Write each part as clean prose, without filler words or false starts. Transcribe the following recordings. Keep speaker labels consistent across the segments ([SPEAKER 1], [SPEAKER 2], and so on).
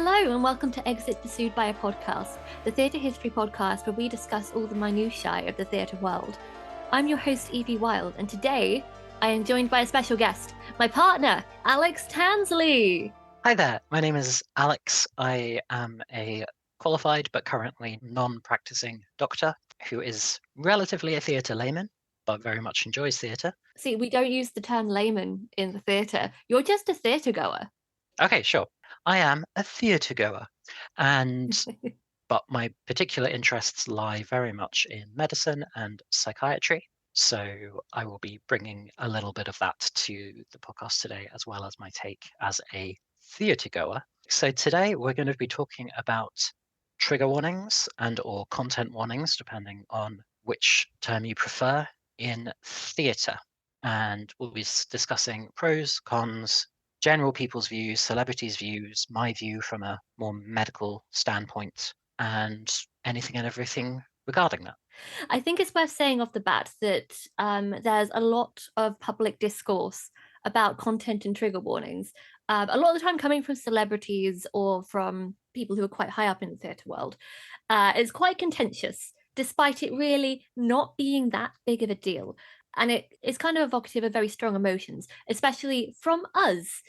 [SPEAKER 1] Hello and welcome to Exit Pursued by a Podcast, the theatre history podcast where we discuss all the minutiae of the theatre world. I'm your host, Evey Wylde, and today I am joined by a special guest, my partner, Alex Tansley.
[SPEAKER 2] Hi there, my name is Alex. I am a qualified but currently non-practicing doctor who is relatively a theatre layman, but very much enjoys theatre.
[SPEAKER 1] See, we don't use the term layman in the theatre. You're just a theatre goer.
[SPEAKER 2] Okay, sure. I am a theatre goer, but my particular interests lie very much in medicine and psychiatry. So I will be bringing a little bit of that to the podcast today, as well as my take as a theatre goer. So today we're going to be talking about trigger warnings and or content warnings, depending on which term you prefer, in theatre. And we'll be discussing pros, cons, general people's views, celebrities' views, my view from a more medical standpoint, and anything and everything regarding that.
[SPEAKER 1] I think it's worth saying off the bat that there's a lot of public discourse about content and trigger warnings, a lot of the time coming from celebrities or from people who are quite high up in the theatre world. It's quite contentious, despite it really not being that big of a deal. And it's kind of evocative of very strong emotions, especially from us.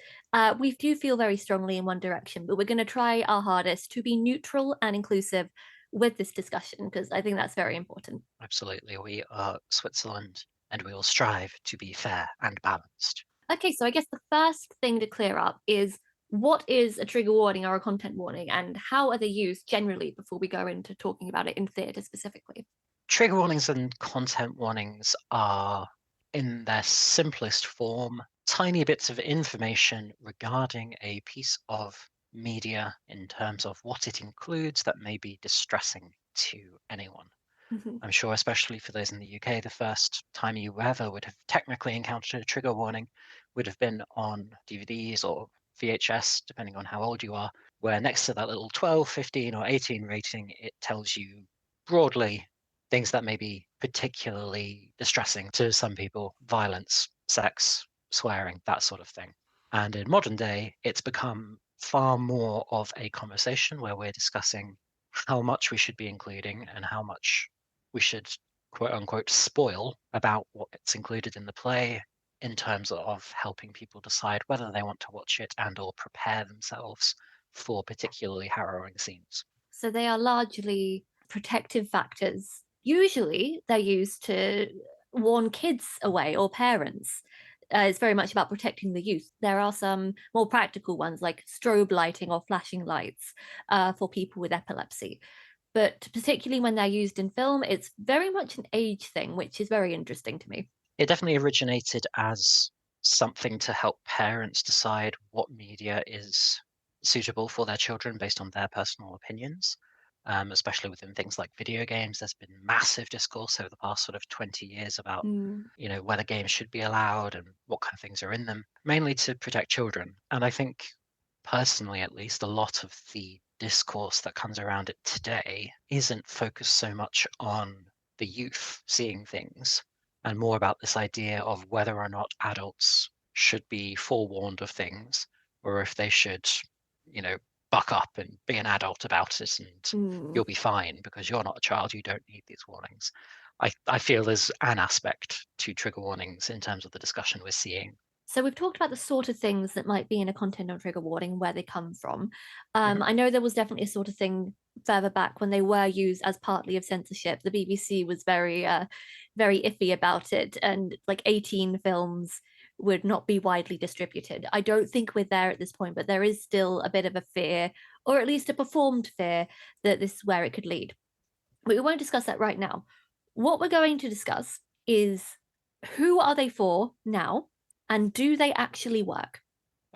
[SPEAKER 1] We do feel very strongly in one direction, but we're going to try our hardest to be neutral and inclusive with this discussion, because I think that's very important.
[SPEAKER 2] Absolutely. We are Switzerland and we will strive to be fair and balanced.
[SPEAKER 1] Okay, so I guess the first thing to clear up is what is a trigger warning or a content warning, and how are they used generally before we go into talking about it in theatre specifically?
[SPEAKER 2] Trigger warnings and content warnings are, in their simplest form, tiny bits of information regarding a piece of media in terms of what it includes that may be distressing to anyone.
[SPEAKER 1] Mm-hmm.
[SPEAKER 2] I'm sure, especially for those in the UK, the first time you ever would have technically encountered a trigger warning would have been on DVDs or VHS, depending on how old you are, where next to that little 12, 15, or 18 rating, it tells you broadly things that may be particularly distressing to some people: violence, sex, swearing, that sort of thing. And in modern day, it's become far more of a conversation where we're discussing how much we should be including and how much we should, quote unquote, spoil about what's included in the play, in terms of helping people decide whether they want to watch it and or prepare themselves for particularly harrowing scenes.
[SPEAKER 1] So they are largely protective factors. Usually they're used to warn kids away or parents. It's very much about protecting the youth. There are some more practical ones like strobe lighting or flashing lights for people with epilepsy. But particularly when they're used in film, it's very much an age thing, which is very interesting to me.
[SPEAKER 2] It definitely originated as something to help parents decide what media is suitable for their children based on their personal opinions. Especially within things like video games, there's been massive discourse over the past sort of 20 years about, whether games should be allowed and what kind of things are in them, mainly to protect children. And I think, personally at least, a lot of the discourse that comes around it today isn't focused so much on the youth seeing things and more about this idea of whether or not adults should be forewarned of things, or if they should, buck up and be an adult about it and you'll be fine because you're not a child, you don't need these warnings. I feel there's an aspect to trigger warnings in terms of the discussion we're seeing.
[SPEAKER 1] So we've talked about the sort of things that might be in a content or trigger warning, where they come from. I know there was definitely a sort of thing further back when they were used as partly of censorship. The BBC was very, very iffy about it, and like 18 films would not be widely distributed. I don't think we're there at this point, but there is still a bit of a fear, or at least a performed fear, that this is where it could lead. But we won't discuss that right now. What we're going to discuss is who are they for now, and do they actually work?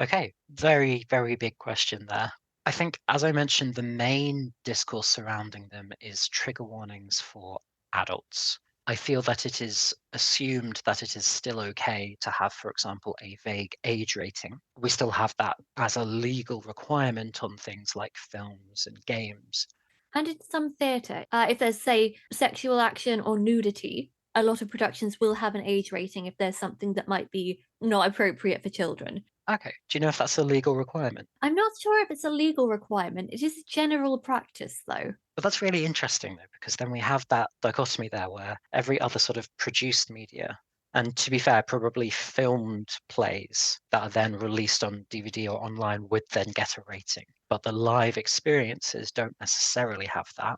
[SPEAKER 2] Okay, very, very big question there. I think, as I mentioned, the main discourse surrounding them is trigger warnings for adults. I feel that it is assumed that it is still okay to have, for example, a vague age rating. We still have that as a legal requirement on things like films and games.
[SPEAKER 1] And in some theatre, if there's, say, sexual action or nudity, a lot of productions will have an age rating if there's something that might be not appropriate for children.
[SPEAKER 2] Okay. Do you know if that's a legal requirement?
[SPEAKER 1] I'm not sure if it's a legal requirement. It is a general practice, though.
[SPEAKER 2] But that's really interesting though, because then we have that dichotomy there where every other sort of produced media, and to be fair, probably filmed plays that are then released on DVD or online would then get a rating. But the live experiences don't necessarily have that.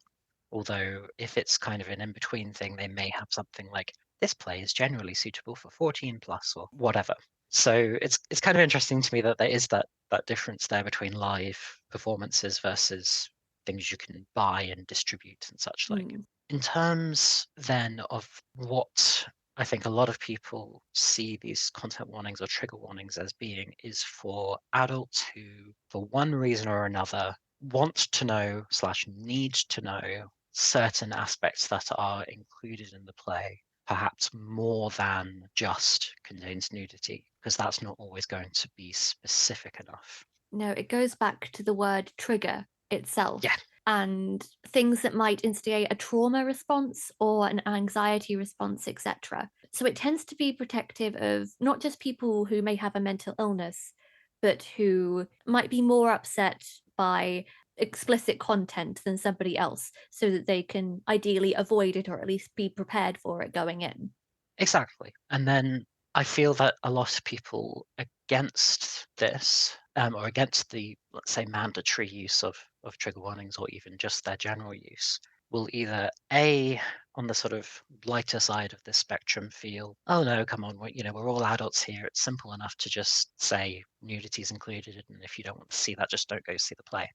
[SPEAKER 2] Although if it's kind of an in-between thing, they may have something like this play is generally suitable for 14 plus or whatever. So it's kind of interesting to me that there is that difference there between live performances versus things you can buy and distribute and such like.
[SPEAKER 1] Mm.
[SPEAKER 2] In terms then of what I think a lot of people see these content warnings or trigger warnings as being is for adults who, for one reason or another, want to know slash need to know certain aspects that are included in the play, perhaps more than just contains nudity, because that's not always going to be specific enough.
[SPEAKER 1] No, it goes back to the word trigger
[SPEAKER 2] Yeah,
[SPEAKER 1] itself and things that might instigate a trauma response or an anxiety response, etc. So it tends to be protective of not just people who may have a mental illness, but who might be more upset by explicit content than somebody else, so that they can ideally avoid it or at least be prepared for it going in.
[SPEAKER 2] exactly. And then I feel that a lot of people against this, or against the, let's say, mandatory use of trigger warnings or even just their general use, will either A, on the sort of lighter side of the spectrum, feel, oh no, come on, we're all adults here. It's simple enough to just say nudity is included, and if you don't want to see that, just don't go see the play.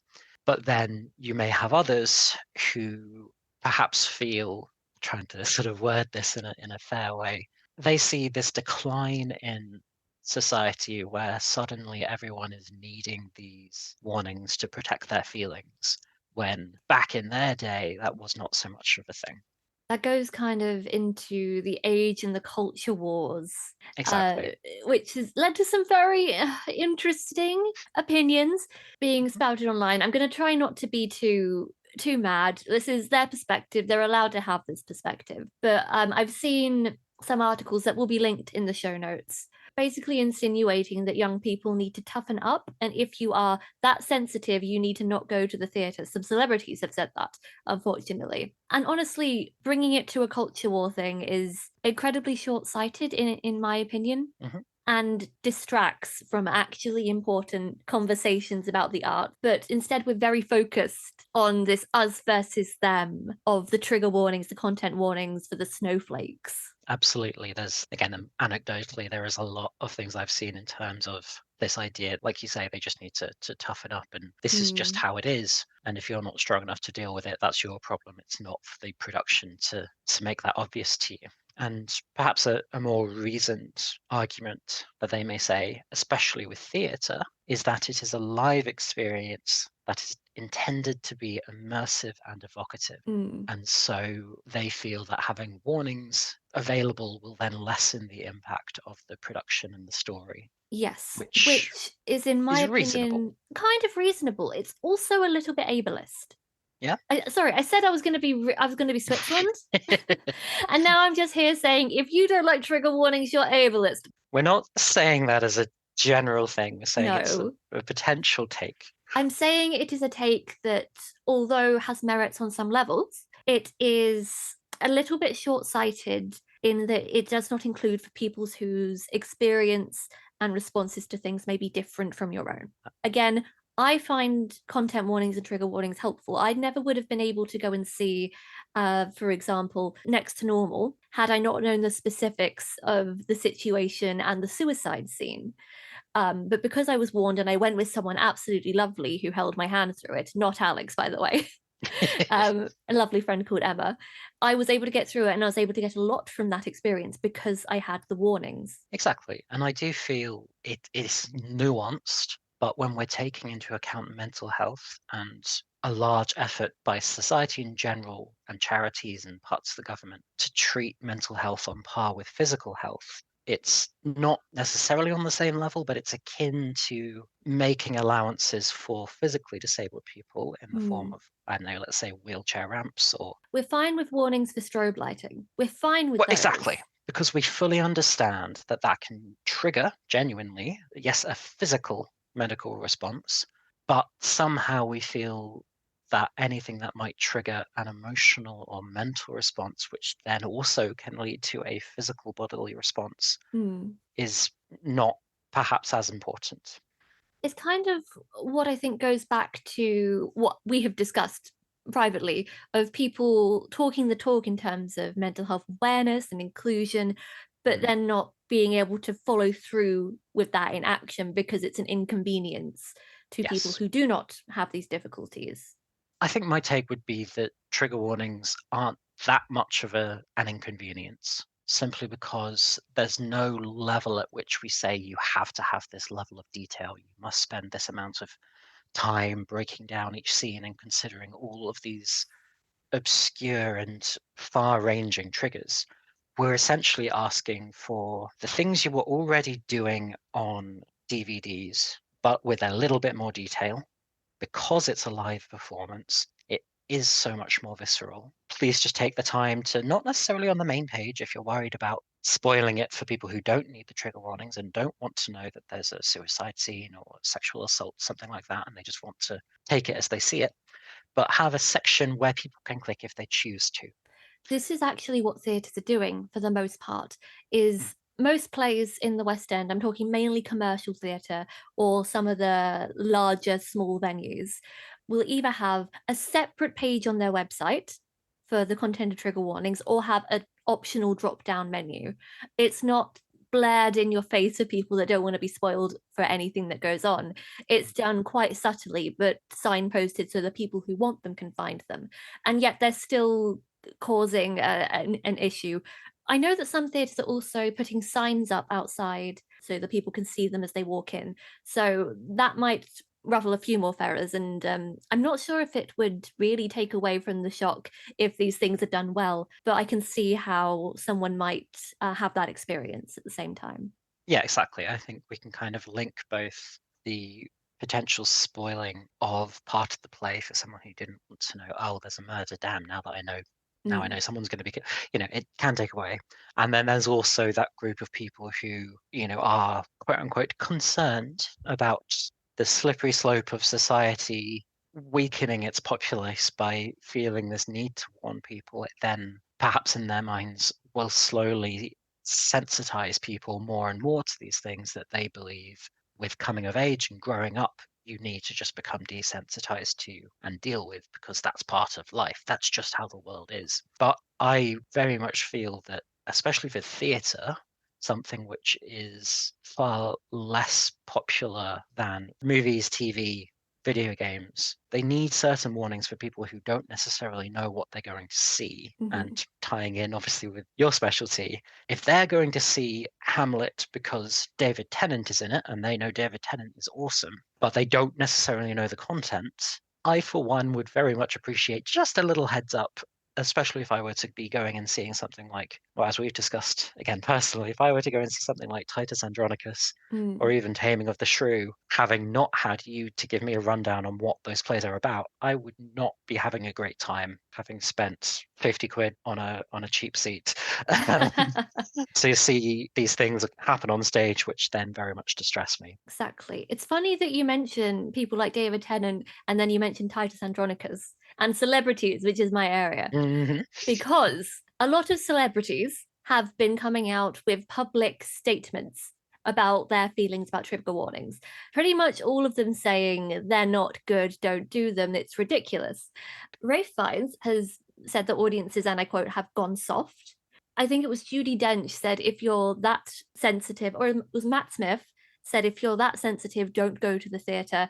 [SPEAKER 2] But then you may have others who perhaps feel, trying to sort of word this in a fair way, they see this decline in society where suddenly everyone is needing these warnings to protect their feelings, when back in their day, that was not so much of a thing.
[SPEAKER 1] That goes kind of into the age and the culture wars, uh,
[SPEAKER 2] Exactly.
[SPEAKER 1] which has led to some very interesting opinions being
[SPEAKER 2] Mhm.
[SPEAKER 1] spouted online. I'm going to try not to be too mad. This is their perspective. They're allowed to have this perspective. But I've seen some articles that will be linked in the show notes, basically insinuating that young people need to toughen up. And if you are that sensitive, you need to not go to the theatre. Some celebrities have said that, unfortunately. And honestly, bringing it to a culture war thing is incredibly short sighted, in my opinion,
[SPEAKER 2] Mhm.
[SPEAKER 1] and distracts from actually important conversations about the art. But instead, we're very focused on this us versus them of the trigger warnings, the content warnings for the snowflakes.
[SPEAKER 2] Absolutely. There's, again, anecdotally, there is a lot of things I've seen in terms of this idea. Like you say, they just need to toughen up, and this is just
[SPEAKER 1] Mm,
[SPEAKER 2] how it is. And if you're not strong enough to deal with it, that's your problem. It's not for the production to make that obvious to you. And perhaps a more reasoned argument that they may say, especially with theatre, is that it is a live experience that is intended to be immersive and evocative.
[SPEAKER 1] mm.
[SPEAKER 2] And so they feel that having warnings available will then lessen the impact of the production and the story,
[SPEAKER 1] Yes,
[SPEAKER 2] which
[SPEAKER 1] which is, in my
[SPEAKER 2] is reasonable.
[SPEAKER 1] opinion, kind of reasonable. It's also a little bit ableist.
[SPEAKER 2] Yeah.
[SPEAKER 1] Sorry, I said I was going to be Switzerland, and now I'm just here saying if you don't like trigger warnings, you're ableist.
[SPEAKER 2] We're not saying that as a general thing. We're saying it's
[SPEAKER 1] No,
[SPEAKER 2] a potential take.
[SPEAKER 1] I'm saying it is a take that, although has merits on some levels, it is a little bit short sighted in that it does not include for people whose experience and responses to things may be different from your own. Again, I find content warnings and trigger warnings helpful. I never would have been able to go and see, for example, Next to Normal had I not known the specifics of the situation and the suicide scene. But because I was warned and I went with someone absolutely lovely who held my hand through it, not Alex, by the way, a lovely friend called Emma, I was able to get through it and I was able to get a lot from that experience because I had the warnings.
[SPEAKER 2] Exactly. And I do feel it is nuanced, but when we're taking into account mental health and a large effort by society in general and charities and parts of the government to treat mental health on par with physical health, it's not necessarily on the same level, but it's akin to making allowances for physically disabled people in the form
[SPEAKER 1] Hmm.
[SPEAKER 2] of, I don't know, let's say wheelchair ramps or.
[SPEAKER 1] We're fine with warnings for strobe lighting. We're fine with
[SPEAKER 2] Well,
[SPEAKER 1] those.
[SPEAKER 2] exactly. because we fully understand that that can trigger genuinely, yes, a physical medical response, but somehow we feel that anything that might trigger an emotional or mental response, which then also can lead to a physical bodily response,
[SPEAKER 1] Mm.
[SPEAKER 2] is not perhaps as important.
[SPEAKER 1] It's kind of what I think goes back to what we have discussed privately of people talking the talk in terms of mental health awareness and inclusion, but
[SPEAKER 2] Mm,
[SPEAKER 1] then not being able to follow through with that in action because it's an inconvenience to people
[SPEAKER 2] yes.
[SPEAKER 1] who do not have these difficulties.
[SPEAKER 2] I think my take would be that trigger warnings aren't that much of an inconvenience, simply because there's no level at which we say you have to have this level of detail. You must spend this amount of time breaking down each scene and considering all of these obscure and far-ranging triggers. We're essentially asking for the things you were already doing on DVDs, but with a little bit more detail. Because it's a live performance, it is so much more visceral. Please just take the time to, not necessarily on the main page if you're worried about spoiling it for people who don't need the trigger warnings and don't want to know that there's a suicide scene or sexual assault, something like that, and they just want to take it as they see it, but have a section where people can click if they choose to.
[SPEAKER 1] This is actually what theatres are doing for the most part,
[SPEAKER 2] Mm,
[SPEAKER 1] is most plays in the West End, I'm talking mainly commercial theatre or some of the larger small venues, will either have a separate page on their website for the content of trigger warnings or have an optional drop down menu. It's not blared in your face for people that don't want to be spoiled for anything that goes on. It's
[SPEAKER 2] mm,
[SPEAKER 1] done quite subtly, but signposted so the people who want them can find them. And yet they're still causing an issue. I know that some theatres are also putting signs up outside so that people can see them as they walk in. So that might ruffle a few more feathers. And I'm not sure if it would really take away from the shock if these things are done well. But I can see how someone might have that experience at the same time.
[SPEAKER 2] yeah, exactly. I think we can kind of link both the potential spoiling of part of the play for someone who didn't want to know, oh, there's a murder, damn, now I
[SPEAKER 1] Mm.
[SPEAKER 2] know someone's going to be, it can take away. And then there's also that group of people who, are quote unquote concerned about the slippery slope of society weakening its populace by feeling this need to warn people. It then perhaps in their minds will slowly sensitize people more and more to these things that they believe with coming of age and growing up you need to just become desensitized to and deal with because that's part of life. That's just how the world is. But I very much feel that, especially for theatre, something which is far less popular than movies, TV, video games, they need certain warnings for people who don't necessarily know what they're going to see.
[SPEAKER 1] Mhm.
[SPEAKER 2] And tying in, obviously, with your specialty, if they're going to see Hamlet because David Tennant is in it and they know David Tennant is awesome, but they don't necessarily know the content, I, for one, would very much appreciate just a little heads up, especially if I were to be going and seeing something like, well, as we've discussed again personally, if I were to go and see something like Titus Andronicus or
[SPEAKER 1] Mm.
[SPEAKER 2] even Taming of the Shrew, having not had you to give me a rundown on what those plays are about, I would not be having a great time having spent 50 quid on a cheap seat to see these things happen on stage, which then very much distress me.
[SPEAKER 1] Exactly. It's funny that you mention people like David Tennant and then you mentioned Titus Andronicus and celebrities, which is my area,
[SPEAKER 2] Hmm.
[SPEAKER 1] because a lot of celebrities have been coming out with public statements about their feelings about trigger warnings. Pretty much all of them saying they're not good, don't do them, it's ridiculous. Rafe Fiennes has said that audiences, and I quote, have gone soft. I think it was Judy Dench said, if you're that sensitive, or it was Matt Smith said, if you're that sensitive, don't go to the theatre.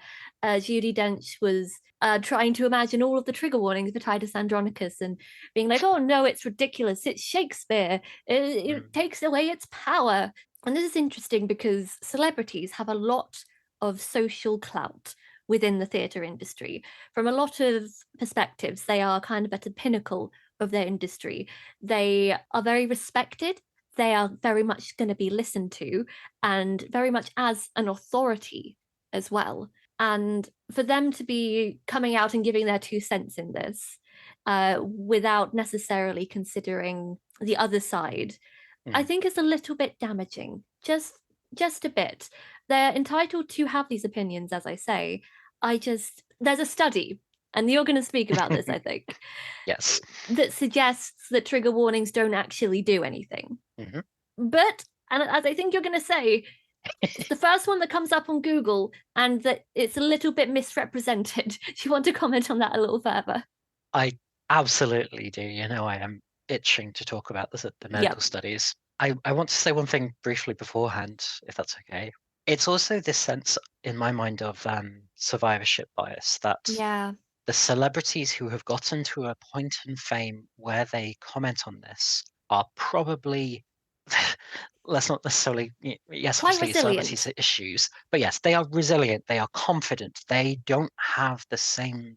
[SPEAKER 1] Judy Dench was trying to imagine all of the trigger warnings for Titus Andronicus and being like, oh no, it's ridiculous. It's Shakespeare. It
[SPEAKER 2] Mm.
[SPEAKER 1] takes away its power. And this is interesting because celebrities have a lot of social clout within the theatre industry. From a lot of perspectives, they are kind of at the pinnacle of their industry. They are very respected. They are very much going to be listened to and very much as an authority as well. And for them to be coming out and giving their 2 cents in this without necessarily considering the other side, I
[SPEAKER 2] Mm.
[SPEAKER 1] think it's a little bit damaging, just a bit. They're entitled to have these opinions, as I say. There's a study, and you're going to speak about this, I think,
[SPEAKER 2] Yes.
[SPEAKER 1] that suggests that trigger warnings don't actually do anything.
[SPEAKER 2] Mhm.
[SPEAKER 1] But, and as I think you're going to say, it's the first one that comes up on Google, and that it's a little bit misrepresented. Do you want to comment on that a little further?
[SPEAKER 2] I absolutely do. I am itching to talk about the medical
[SPEAKER 1] Yep.
[SPEAKER 2] studies. I want to say one thing briefly beforehand, if that's okay. It's also this sense in my mind of survivorship bias that
[SPEAKER 1] Yeah.
[SPEAKER 2] the celebrities who have gotten to a point in fame where they comment on this are probably, let's not necessarily, yes,
[SPEAKER 1] Quite
[SPEAKER 2] obviously celebrities
[SPEAKER 1] resilient.
[SPEAKER 2] are issues, but yes, they are resilient, they are confident, they don't have the same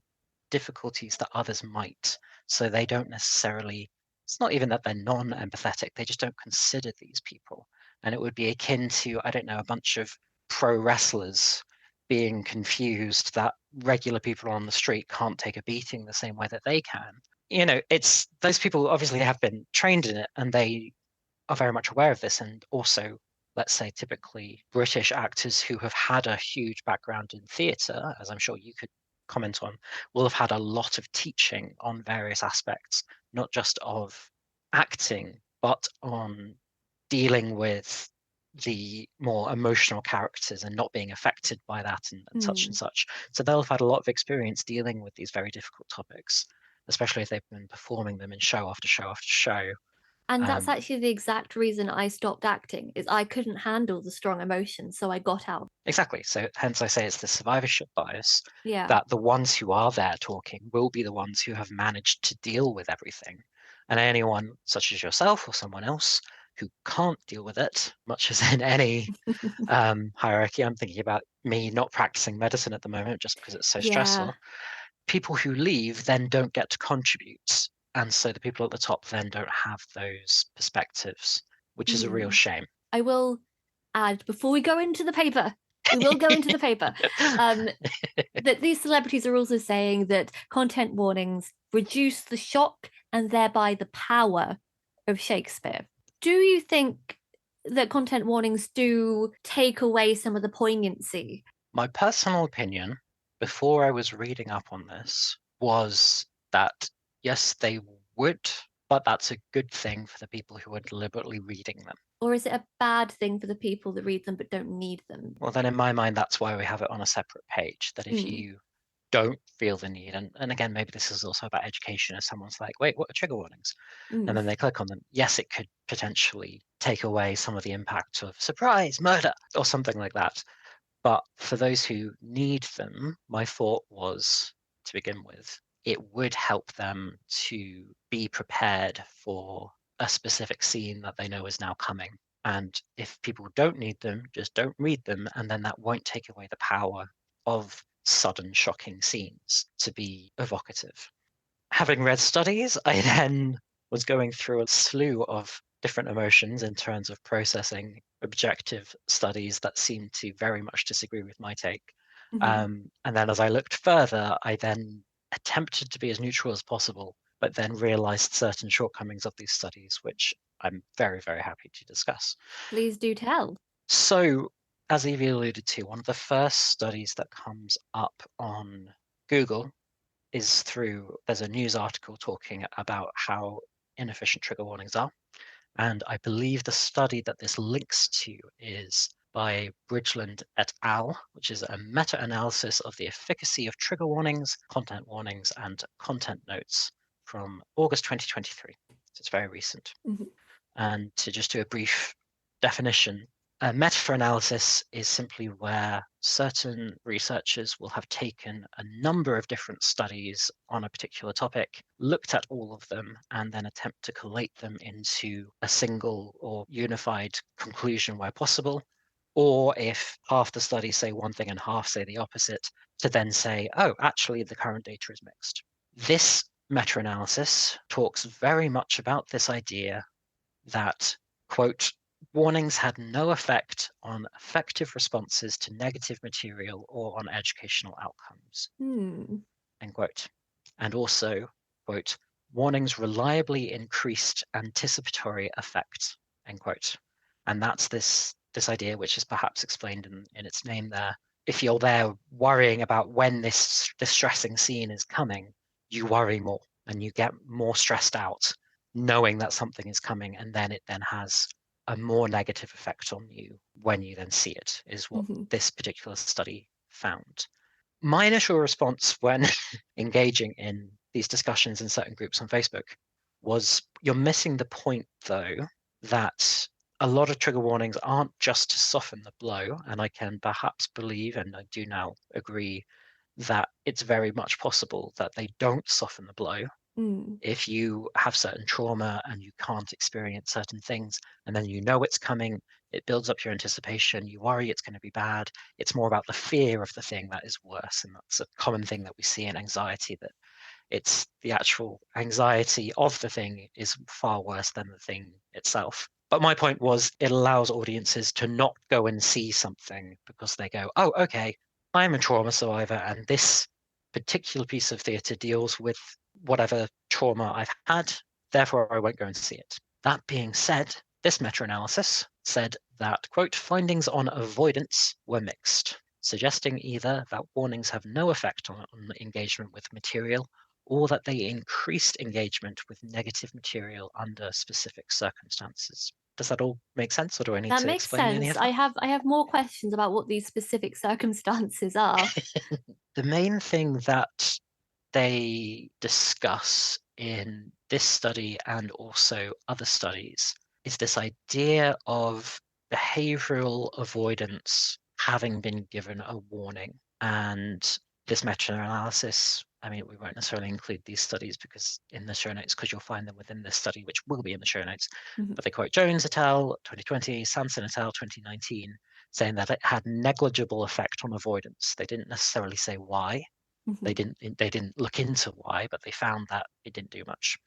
[SPEAKER 2] difficulties that others might. So they don't necessarily, it's not even that they're non-empathetic, they just don't consider these people. And it would be akin to, I don't know, a bunch of pro wrestlers being confused that regular people on the street can't take a beating the same way that they can. It's those people obviously have been trained in it and they are very much aware of this. And also, let's say, typically British actors who have had a huge background in theatre, as I'm sure you could comment on, will have had a lot of teaching on various aspects, not just of acting, but on dealing with the more emotional characters and not being affected by that and such and
[SPEAKER 1] Mm.
[SPEAKER 2] such. So they'll have had a lot of experience dealing with these very difficult topics, especially if they've been performing them in show after show after show.
[SPEAKER 1] And that's
[SPEAKER 2] Um,
[SPEAKER 1] actually the exact reason I stopped acting, is I couldn't handle the strong emotions, so I got out.
[SPEAKER 2] exactly. So hence I say it's the survivorship bias
[SPEAKER 1] Yeah.
[SPEAKER 2] that the ones who are there talking will be the ones who have managed to deal with everything. And anyone such as yourself or someone else who can't deal with it, much as in any hierarchy. I'm thinking about me not practicing medicine at the moment just because it's so
[SPEAKER 1] Yeah.
[SPEAKER 2] stressful. People who leave then don't get to contribute. And so the people at the top then don't have those perspectives, which is a real
[SPEAKER 1] Mm.
[SPEAKER 2] shame.
[SPEAKER 1] I will add, before we go into the paper, we will go into the paper, um, that these celebrities are also saying that content warnings reduce the shock and thereby the power of Shakespeare. Do you think that content warnings do take away some of the poignancy?
[SPEAKER 2] My personal opinion, before I was reading up on this, was that yes, they would, but that's a good thing for the people who are deliberately reading them.
[SPEAKER 1] Or is it a bad thing for the people that read them but don't need them?
[SPEAKER 2] Well, then in my mind, that's why we have it on a separate page. That if
[SPEAKER 1] Mm,
[SPEAKER 2] you don't feel the need, and again, maybe this is also about education, if someone's like, wait, what are trigger warnings? And
[SPEAKER 1] mm,
[SPEAKER 2] then they click on them, yes, it could potentially take away some of the impact of surprise, murder, or something like that. But for those who need them, my thought was to begin with, it would help them to be prepared for a specific scene that they know is now coming. And if people don't need them, just don't read them. And then that won't take away the power of sudden, shocking scenes to be evocative. Having read studies, I then was going through a slew of different emotions in terms of processing objective studies that seemed to very much disagree with my take.
[SPEAKER 1] mhm.
[SPEAKER 2] And then as I looked further, I then attempted to be as neutral as possible, but then realized certain shortcomings of these studies, which I'm very, very happy to discuss.
[SPEAKER 1] Please do tell.
[SPEAKER 2] So, as Evie alluded to, one of the first studies that comes up on Google there's a news article talking about how inefficient trigger warnings are. And I believe the study that this links to is by Bridgeland et al., which is a meta-analysis of the efficacy of trigger warnings, and content notes from August 2023. So it's very recent.
[SPEAKER 1] Mhm.
[SPEAKER 2] And to just do a brief definition, a meta-analysis is simply where certain researchers will have taken a number of different studies on a particular topic, looked at all of them, and then attempt to collate them into a single or unified conclusion where possible. Or if half the studies say one thing and half say the opposite, to then say, oh, actually, the current data is mixed. This meta-analysis talks very much about this idea that, quote, warnings had no effect on effective responses to negative material or on educational outcomes,
[SPEAKER 1] Hmm.
[SPEAKER 2] end quote. And also, quote, warnings reliably increased anticipatory effect. end quote. And that's this idea, which is perhaps explained in its name there. If you're there worrying about when this distressing scene is coming, you worry more and you get more stressed out knowing that something is coming, and then it then has a more negative effect on you when you then see it, is what
[SPEAKER 1] Mm-hmm.
[SPEAKER 2] this particular study found. My initial response when engaging in these discussions in certain groups on Facebook was, you're missing the point, though, that a lot of trigger warnings aren't just to soften the blow. And I can perhaps believe, and I do now agree, that it's very much possible that they don't soften the blow.
[SPEAKER 1] Mm.
[SPEAKER 2] If you have certain trauma and you can't experience certain things, and then you know it's coming, it builds up your anticipation, you worry it's going to be bad. It's more about the fear of the thing that is worse. And that's a common thing that we see in anxiety, that it's the actual anxiety of the thing is far worse than the thing itself. But my point was, it allows audiences to not go and see something because they go, oh, okay, I'm a trauma survivor, and this particular piece of theatre deals with whatever trauma I've had, therefore I won't go and see it. That being said, this meta-analysis said that, quote, findings on avoidance were mixed, suggesting either that warnings have no effect on engagement with material, or that they increased engagement with negative material under specific circumstances. Does that all make sense, or do I need
[SPEAKER 1] That
[SPEAKER 2] to
[SPEAKER 1] makes
[SPEAKER 2] explain any
[SPEAKER 1] sense.
[SPEAKER 2] of that?
[SPEAKER 1] I have more questions about what these specific circumstances are.
[SPEAKER 2] The main thing that they discuss in this study and also other studies is this idea of behavioral avoidance having been given a warning. And this meta-analysis, I mean, we won't necessarily include these studies because in the show notes, because you'll find them within this study, which will be in the show notes.
[SPEAKER 1] Mhm.
[SPEAKER 2] But they quote Jones et al. 2020, Sanson et al. 2019, saying that it had negligible effect on avoidance. They didn't necessarily say why. They
[SPEAKER 1] Mhm.
[SPEAKER 2] didn't look into why, but they found that it didn't do much.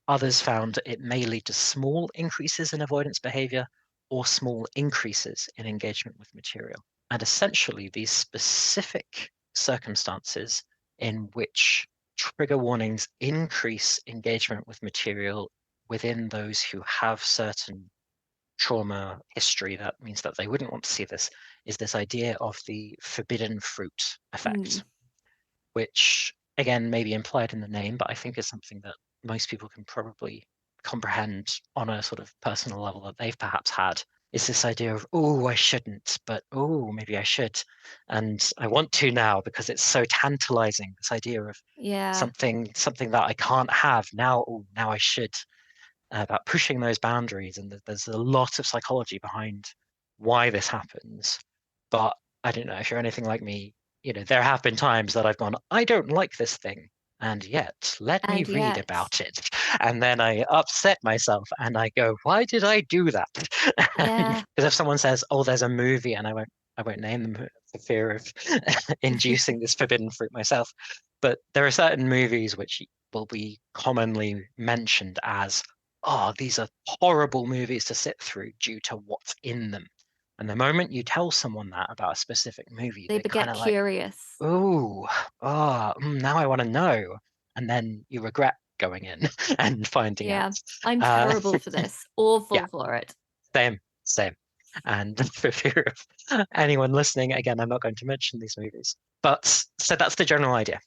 [SPEAKER 2] Others found it may lead to small increases in avoidance behavior or small increases in engagement with material. And essentially, these specific circumstances in which trigger warnings increase engagement with material within those who have certain trauma history, that means that they wouldn't want to see this, is this idea of the forbidden fruit
[SPEAKER 1] Mm.
[SPEAKER 2] effect, which again may be implied in the name, but I think is something that most people can probably comprehend on a sort of personal level that they've perhaps had, is this idea of, oh, I shouldn't, but oh, maybe I should. And I want to now because it's so tantalizing, this idea of
[SPEAKER 1] Yeah.
[SPEAKER 2] something that I can't have now. Oh, now I should. About pushing those boundaries. And there's a lot of psychology behind why this happens. But I don't know if you're anything like me, there have been times that I've gone, I don't like this thing. And yet, let me
[SPEAKER 1] And
[SPEAKER 2] read
[SPEAKER 1] yet,
[SPEAKER 2] about it. And then I upset myself and I go, why did I do that?
[SPEAKER 1] yeah.
[SPEAKER 2] Because if someone says, oh, there's a movie, and I won't name them for fear of inducing this forbidden fruit myself. But there are certain movies which will be commonly mentioned as, oh, these are horrible movies to sit through due to what's in them. And the moment you tell someone that about a specific movie,
[SPEAKER 1] They
[SPEAKER 2] they're kind
[SPEAKER 1] get
[SPEAKER 2] of like,
[SPEAKER 1] curious.
[SPEAKER 2] oh, now I want to know. And then you regret going in and finding out.
[SPEAKER 1] Yeah. I'm
[SPEAKER 2] Uh,
[SPEAKER 1] terrible for this.
[SPEAKER 2] yeah,
[SPEAKER 1] Awful for it.
[SPEAKER 2] same. And for fear of anyone listening, again, I'm not going to mention these movies. But so that's the general idea.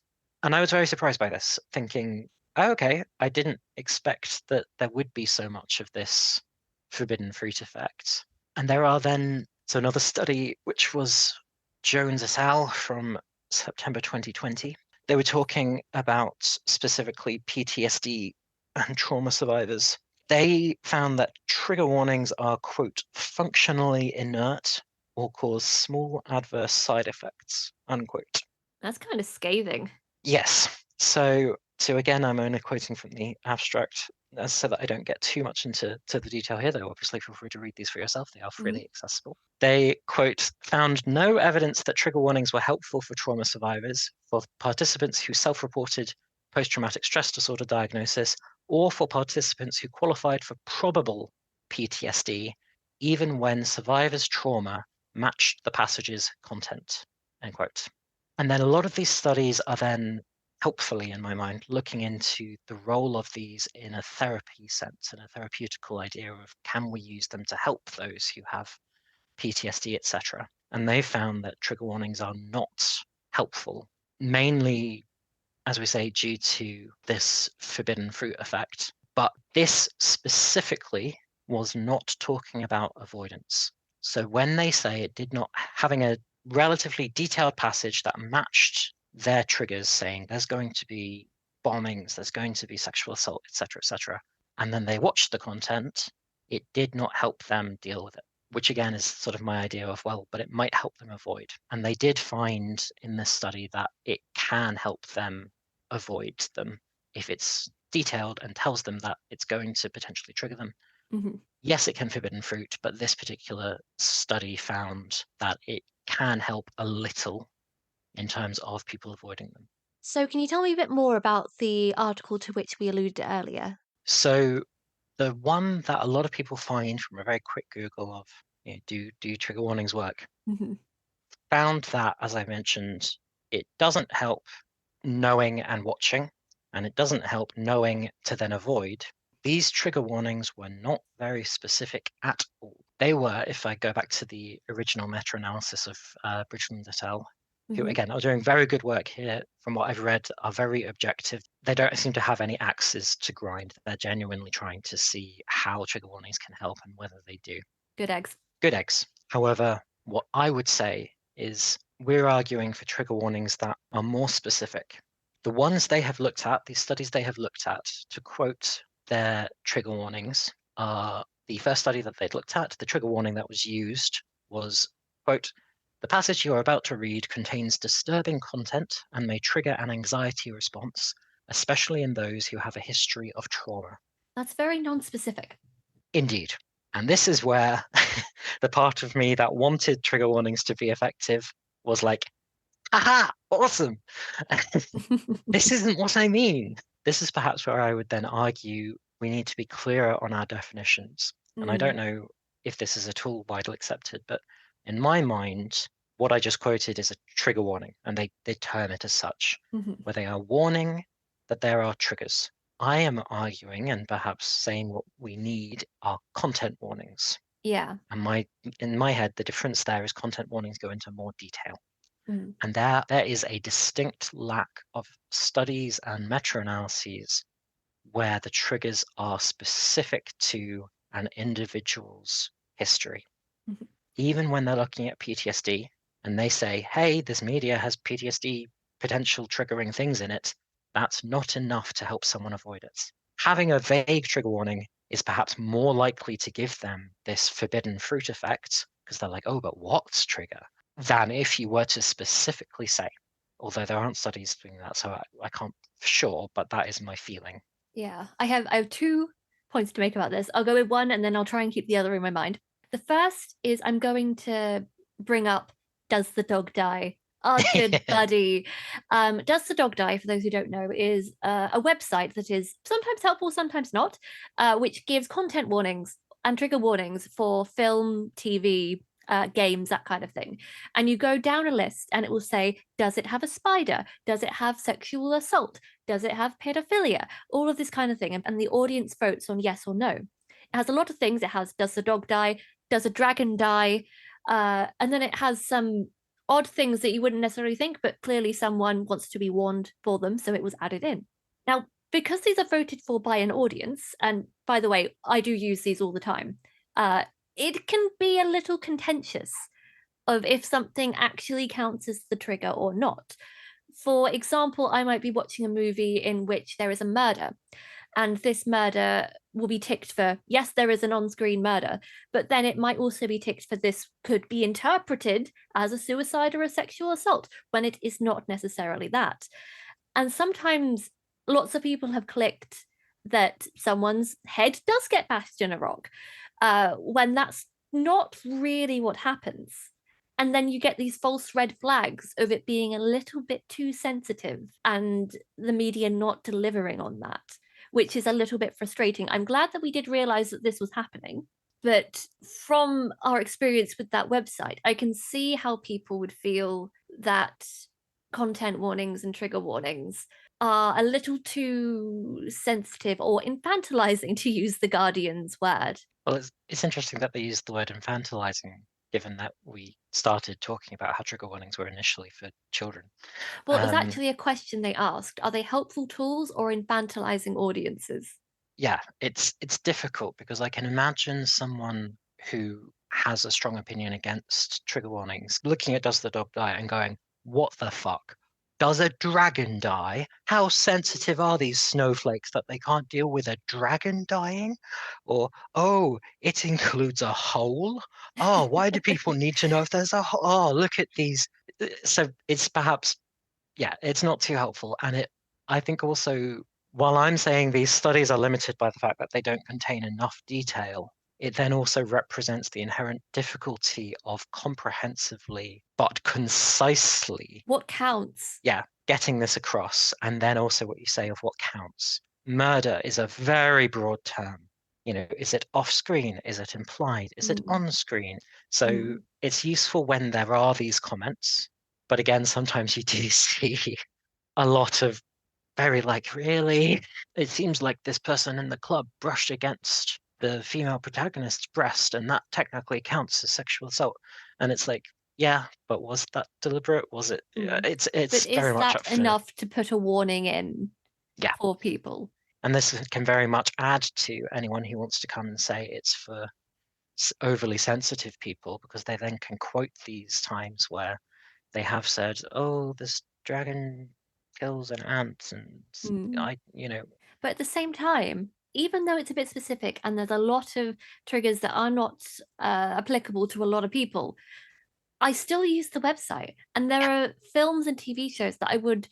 [SPEAKER 2] And I was very surprised by this, thinking, oh, okay, I didn't expect that there would be so much of this forbidden fruit effect. And there are then, so another study, which was Jones et al. From September 2020. They were talking about specifically PTSD and trauma survivors. They found that trigger warnings are, quote, functionally inert or cause small adverse side effects, unquote.
[SPEAKER 1] That's kind of scathing.
[SPEAKER 2] Yes. So again, I'm only quoting from the abstract, so that I don't get too much into the detail here, though obviously feel free to read these for yourself. They are
[SPEAKER 1] Mhm.
[SPEAKER 2] freely accessible. They, quote, found no evidence that trigger warnings were helpful for trauma survivors, for participants who self-reported post-traumatic stress disorder diagnosis, or for participants who qualified for probable PTSD, even when survivors' trauma matched the passage's content, end quote. And then a lot of these studies are then helpfully, in my mind, looking into the role of these in a therapy sense and a therapeutical idea of can we use them to help those who have PTSD, etc. And they found that trigger warnings are not helpful, mainly, as we say, due to this forbidden fruit effect. But this specifically was not talking about avoidance. So when they say it did not, having a relatively detailed passage that matched their triggers, saying there's going to be bombings, there's going to be sexual assault, etc., and then they watched the content, it did not help them deal with it, which again is sort of my idea of, well, but it might help them avoid. And they did find in this study that it can help them avoid them if it's detailed and tells them that it's going to potentially trigger them.
[SPEAKER 1] Mhm.
[SPEAKER 2] Yes, it can forbidden fruit, but this particular study found that it can help a little in terms of people avoiding them.
[SPEAKER 1] So, can you tell me a bit more about the article to which we alluded earlier?
[SPEAKER 2] So the one that a lot of people find from a very quick Google of, do trigger warnings work,
[SPEAKER 1] Mhm.
[SPEAKER 2] found that, as I mentioned, it doesn't help knowing and watching, and it doesn't help knowing to then avoid. These trigger warnings were not very specific at all. They were, if I go back to the original meta-analysis of Bridgeland et al., who
[SPEAKER 1] Mhm.
[SPEAKER 2] again are doing very good work here, from what I've read, are very objective. They don't seem to have any axes to grind. They're genuinely trying to see how trigger warnings can help and whether they do.
[SPEAKER 1] Good eggs.
[SPEAKER 2] Good eggs. However, what I would say is we're arguing for trigger warnings that are more specific. The ones they have looked at, these studies they have looked at, to quote their trigger warnings, are the first study that they'd looked at, the trigger warning that was used was, quote, the passage you are about to read contains disturbing content and may trigger an anxiety response, especially in those who have a history of trauma.
[SPEAKER 1] That's very non-specific.
[SPEAKER 2] Indeed. And this is where the part of me that wanted trigger warnings to be effective was like, aha, awesome. This isn't what I mean. This is perhaps where I would then argue we need to be clearer on our definitions. And I don't
[SPEAKER 1] Mm.
[SPEAKER 2] know if this is at all widely accepted, but in my mind, what I just quoted is a trigger warning, and they term it as such,
[SPEAKER 1] Mhm.
[SPEAKER 2] where they are warning that there are triggers. I am arguing and perhaps saying what we need are content warnings.
[SPEAKER 1] Yeah.
[SPEAKER 2] And in my head, the difference there is content warnings go into more detail.
[SPEAKER 1] Mm.
[SPEAKER 2] And there is a distinct lack of studies and meta-analyses where the triggers are specific to an individual's history.
[SPEAKER 1] Mhm.
[SPEAKER 2] Even when they're looking at PTSD and they say, hey, this media has PTSD potential triggering things in it, that's not enough to help someone avoid it. Having a vague trigger warning is perhaps more likely to give them this forbidden fruit effect because they're like, oh, but what's trigger? Than if you were to specifically say, although there aren't studies doing that, so I can't for sure, but that is my feeling.
[SPEAKER 1] Yeah. I have 2 points to make about this. I'll go with one and then I'll try and keep the other in my mind. The first is I'm going to bring up Does the Dog Die? Our good buddy. Does the Dog Die, for those who don't know, is a website that is sometimes helpful, sometimes not, which gives content warnings and trigger warnings for film, TV, games, that kind of thing. And you go down a list and it will say, does it have a spider? Does it have sexual assault? Does it have pedophilia? All of this kind of thing. And the audience votes on yes or no. It has a lot of things. It has, does the dog die? Does a dragon die? And then it has some odd things that you wouldn't necessarily think, but clearly someone wants to be warned for them. So it was added in. Now, because these are voted for by an audience, and by the way, I do use these all the time, it can be a little contentious of if something actually counts as the trigger or not. For example, I might be watching a movie in which there is a murder, and this murder will be ticked for, yes, there is an on screen murder, but then it might also be ticked for this could be interpreted as a suicide or a sexual assault when it is not necessarily that. And sometimes lots of people have clicked that someone's head does get bashed in a rock when that's not really what happens. And then you get these false red flags of it being a little bit too sensitive and the media not delivering on that, which is a little bit frustrating. I'm glad that we did realize that this was happening. But from our experience with that website, I can see how people would feel that content warnings and trigger warnings are a little too sensitive or infantilizing, to use the Guardian's word.
[SPEAKER 2] Well, it's interesting that they used the word infantilizing, given that we started talking about how trigger warnings were initially for children.
[SPEAKER 1] Well, it was
[SPEAKER 2] Um,
[SPEAKER 1] actually a question they asked. Are they helpful tools or infantilizing audiences?
[SPEAKER 2] yeah, it's difficult because I can imagine someone who has a strong opinion against trigger warnings looking at Does the Dog Die and going, what the fuck? Does a dragon die? How sensitive are these snowflakes that they can't deal with a dragon dying? Or, oh, it includes a hole? Oh, why do people need to know if there's a hole? Oh, look at these. So it's perhaps, yeah, it's not too helpful. And I think also, while I'm saying these studies are limited by the fact that they don't contain enough detail, it then also represents the inherent difficulty of comprehensively but concisely,
[SPEAKER 1] What counts?
[SPEAKER 2] yeah, getting this across. And then also what you say of what counts. Murder is a very broad term. You know, is it off screen? Is it implied? Is it
[SPEAKER 1] Mm,
[SPEAKER 2] on screen? So
[SPEAKER 1] mm,
[SPEAKER 2] it's useful when there are these comments. But again, sometimes you do see a lot of very like, really? It seems like this person in the club brushed against the female protagonist's breast, and that technically counts as sexual assault. And it's like, yeah, but was that deliberate? Was it?
[SPEAKER 1] mm. But
[SPEAKER 2] It's very
[SPEAKER 1] is
[SPEAKER 2] much
[SPEAKER 1] that
[SPEAKER 2] up for,
[SPEAKER 1] enough to put a warning in
[SPEAKER 2] yeah.
[SPEAKER 1] for people?
[SPEAKER 2] And this can very much add to anyone who wants to come and say it's for overly sensitive people, because they then can quote these times where they have said, "Oh, this dragon kills an ant," and
[SPEAKER 1] Mm.
[SPEAKER 2] you know,
[SPEAKER 1] But at the same time, even though it's a bit specific and there's a lot of triggers that are not applicable to a lot of people, I still use the website. And there
[SPEAKER 2] yeah,
[SPEAKER 1] are films and TV shows that I would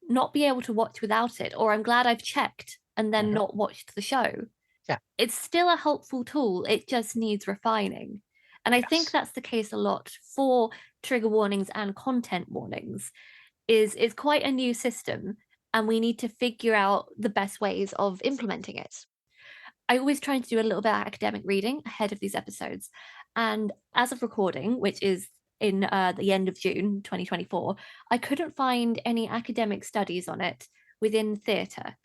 [SPEAKER 1] not be able to watch without it, or I'm glad I've checked and then
[SPEAKER 2] mhm,
[SPEAKER 1] not watched the show.
[SPEAKER 2] yeah,
[SPEAKER 1] It's still a helpful tool. It just needs refining. And I think
[SPEAKER 2] yes,
[SPEAKER 1] that's the case a lot for trigger warnings and content warnings. Is it's quite a new system and we need to figure out the best ways of implementing it. I always try to do a little bit of academic reading ahead of these episodes. And as of recording, which is in the end of June 2024, I couldn't find any academic studies on it within theatre,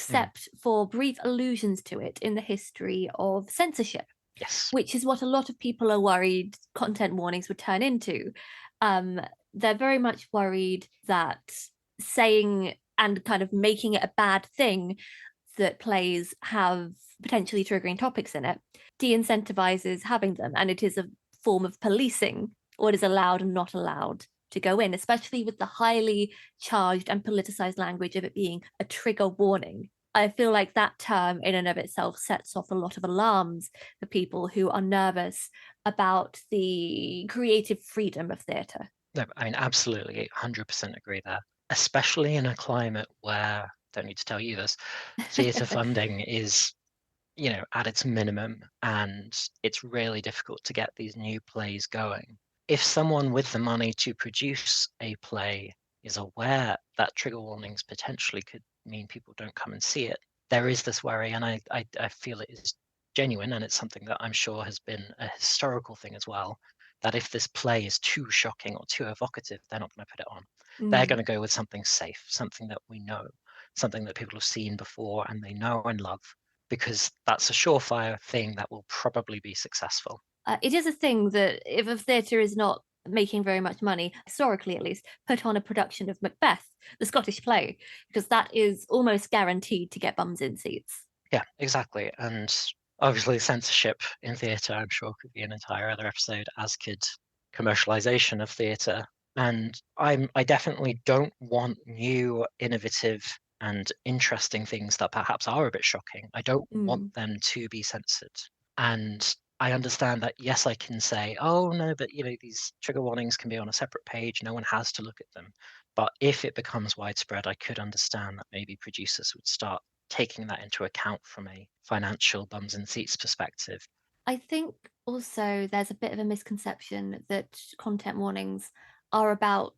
[SPEAKER 2] mm,
[SPEAKER 1] except for brief allusions to it in the history of censorship,
[SPEAKER 2] yes,
[SPEAKER 1] which is what a lot of people are worried content warnings would turn into. Um, they're very much worried that saying and kind of making it a bad thing that plays have potentially triggering topics in it de-incentivizes having them, and it is a form of policing what is allowed and not allowed to go in, especially with the highly charged and politicized language of it being a trigger warning. I feel like that term in and of itself sets off a lot of alarms for people who are nervous about the creative freedom of theatre.
[SPEAKER 2] no, I mean, absolutely, 100% agree there. Especially in a climate where, don't need to tell you this, theatre funding is, you know, at its minimum, and it's really difficult to get these new plays going. If someone with the money to produce a play is aware that trigger warnings potentially could mean people don't come and see it, there is this worry, and I feel it is genuine, and it's something that I'm sure has been a historical thing as well, that if this play is too shocking or too evocative, they're not going to put it on. They're
[SPEAKER 1] Mm.
[SPEAKER 2] going to go with something safe, something that we know, something that people have seen before and they know and love, because that's a surefire thing that will probably be successful.
[SPEAKER 1] It is a thing that if a theatre is not making very much money, historically at least, put on a production of Macbeth, the Scottish play, because that is almost guaranteed to get bums in seats.
[SPEAKER 2] Yeah, exactly. And obviously, censorship in theatre, I'm sure, could be an entire other episode, as could commercialization of theatre. And I definitely don't want new, innovative, and interesting things that perhaps are a bit shocking. I don't want
[SPEAKER 1] Mm.
[SPEAKER 2] them to be censored. And I understand that, yes, I can say, oh no, but you know, these trigger warnings can be on a separate page. No one has to look at them. But if it becomes widespread, I could understand that maybe producers would start taking that into account from a financial bums and seats perspective.
[SPEAKER 1] I think also there's a bit of a misconception that content warnings are about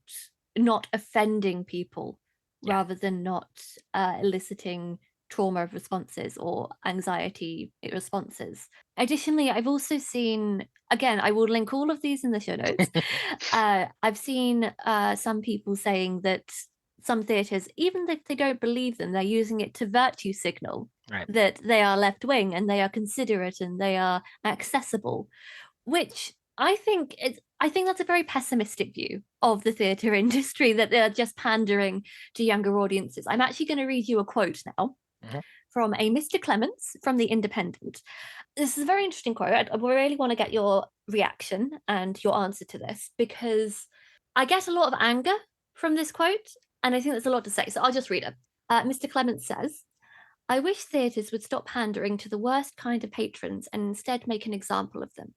[SPEAKER 1] not offending people
[SPEAKER 2] Yeah,
[SPEAKER 1] rather than not eliciting trauma responses or anxiety responses. Additionally, I've also seen, again, I will link all of these in the show notes. I've seen some people saying that some theatres, even if they don't believe them, they're using it to virtue signal
[SPEAKER 2] Right.
[SPEAKER 1] that they are left wing and they are considerate and they are accessible, which I think that's a very pessimistic view of the theatre industry, that they're just pandering to younger audiences. I'm actually going to read you a quote now
[SPEAKER 2] Mhm.
[SPEAKER 1] from a Mr. Clements from The Independent. This is a very interesting quote. I really want to get your reaction and your answer to this, because I get a lot of anger from this quote, and I think there's a lot to say. So I'll just read it. Mr. Clements says, I wish theatres would stop pandering to the worst kind of patrons and instead make an example of them.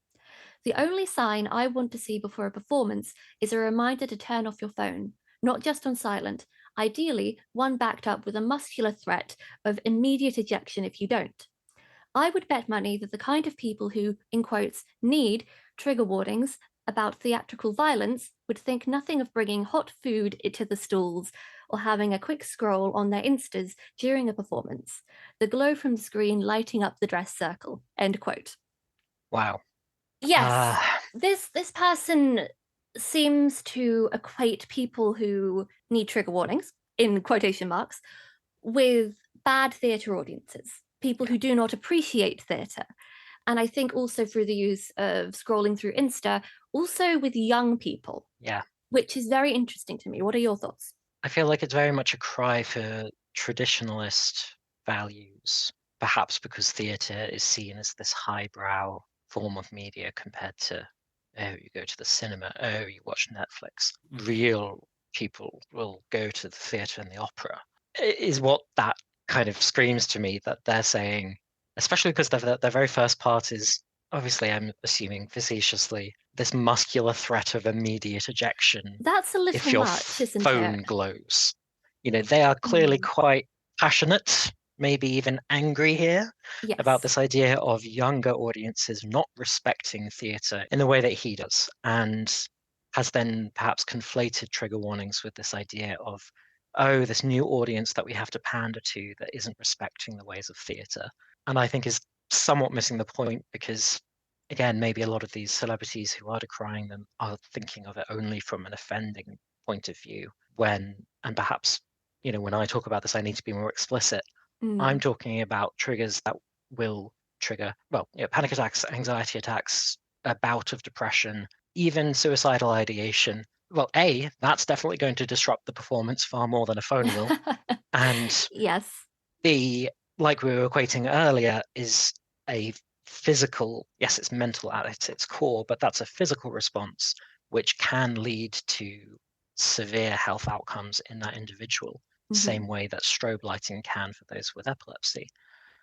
[SPEAKER 1] The only sign I want to see before a performance is a reminder to turn off your phone, not just on silent, ideally, one backed up with a muscular threat of immediate ejection if you don't. I would bet money that the kind of people who, in quotes, need trigger warnings about theatrical violence would think nothing of bringing hot food into the stalls or having a quick scroll on their Instas during a performance. The glow from the screen lighting up the dress circle. End quote.
[SPEAKER 2] Wow.
[SPEAKER 1] Yes,
[SPEAKER 2] Uh,
[SPEAKER 1] this person seems to equate people who need trigger warnings, in quotation marks, with bad theatre audiences, people
[SPEAKER 2] yeah,
[SPEAKER 1] who do not appreciate theatre. And I think also through the use of scrolling through Insta, also with young people,
[SPEAKER 2] yeah.
[SPEAKER 1] which is very interesting to me. What are your thoughts?
[SPEAKER 2] I feel like it's very much a cry for traditionalist values, perhaps because theatre is seen as this highbrow form of media compared to, oh, you go to the cinema, oh, you watch Netflix. Real people will go to the theatre and the opera, is what that kind of screams to me, that they're saying, especially because their very first part is, obviously, I'm assuming facetiously, this muscular threat of immediate ejection
[SPEAKER 1] That's a little
[SPEAKER 2] if your
[SPEAKER 1] much, isn't
[SPEAKER 2] phone
[SPEAKER 1] it?
[SPEAKER 2] glows. You know, they are clearly
[SPEAKER 1] Mm,
[SPEAKER 2] quite passionate, maybe even angry here about
[SPEAKER 1] yes.
[SPEAKER 2] this idea of younger audiences not respecting theatre in the way that he does, and has then perhaps conflated trigger warnings with this idea of, oh, this new audience that we have to pander to that isn't respecting the ways of theatre. And I think is somewhat missing the point, because again, maybe a lot of these celebrities who are decrying them are thinking of it only from an offending point of view, when, and perhaps, you know, when I talk about this, I need to be more explicit. I'm
[SPEAKER 1] Mm.
[SPEAKER 2] talking about triggers that will trigger, well, you know, panic attacks, anxiety attacks, a bout of depression, even suicidal ideation. Well, A, that's definitely going to disrupt the performance far more than a phone will. And
[SPEAKER 1] Yes.
[SPEAKER 2] B, like we were equating earlier, is a physical, yes, it's mental at its core, but that's a physical response which can lead to severe health outcomes in that individual,
[SPEAKER 1] Mhm.
[SPEAKER 2] same way that strobe lighting can for those with epilepsy.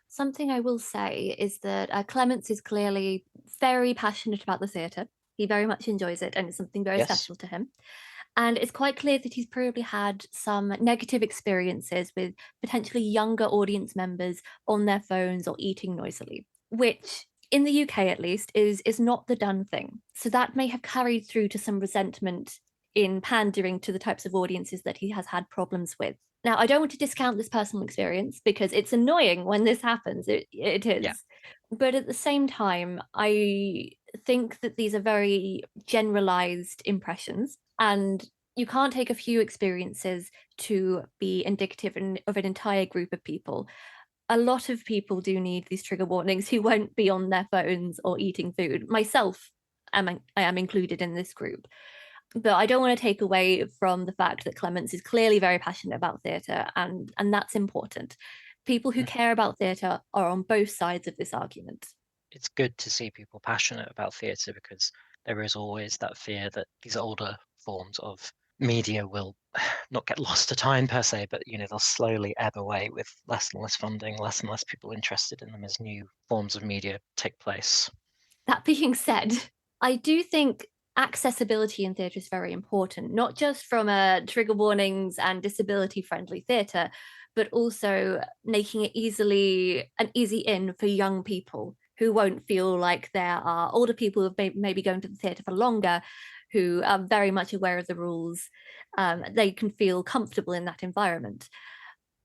[SPEAKER 1] Something I will say is that Clements is clearly very passionate about the theatre. He very much enjoys it, and it's something very
[SPEAKER 2] Yes?
[SPEAKER 1] special to him. And it's quite clear that he's probably had some negative experiences with potentially younger audience members on their phones or eating noisily, which in the UK at least is not the done thing. So that may have carried through to some resentment in pandering to the types of audiences that he has had problems with. Now, I don't want to discount this personal experience because it's annoying when this happens. It
[SPEAKER 2] Yeah.
[SPEAKER 1] is. But at the same time, I think that these are very generalized impressions, and you can't take a few experiences to be indicative of an entire group of people. A lot of people do need these trigger warnings who won't be on their phones or eating food. Myself, I am included in this group. But I don't want to take away from the fact that Clements is clearly very passionate about theatre, and that's important. People who
[SPEAKER 2] Mhm.
[SPEAKER 1] care about theatre are on both sides of this argument.
[SPEAKER 2] It's good to see people passionate about theatre, because there is always that fear that these older forms of media will not get lost to time per se, but you know, they'll slowly ebb away with less and less funding, less and less people interested in them as new forms of media take place.
[SPEAKER 1] That being said, I do think accessibility in theatre is very important, not just from a trigger warnings and disability friendly theatre, but also making it an easy in for young people who won't feel like there are older people who maybe going to the theatre for longer, who are very much aware of the rules. They can feel comfortable in that environment.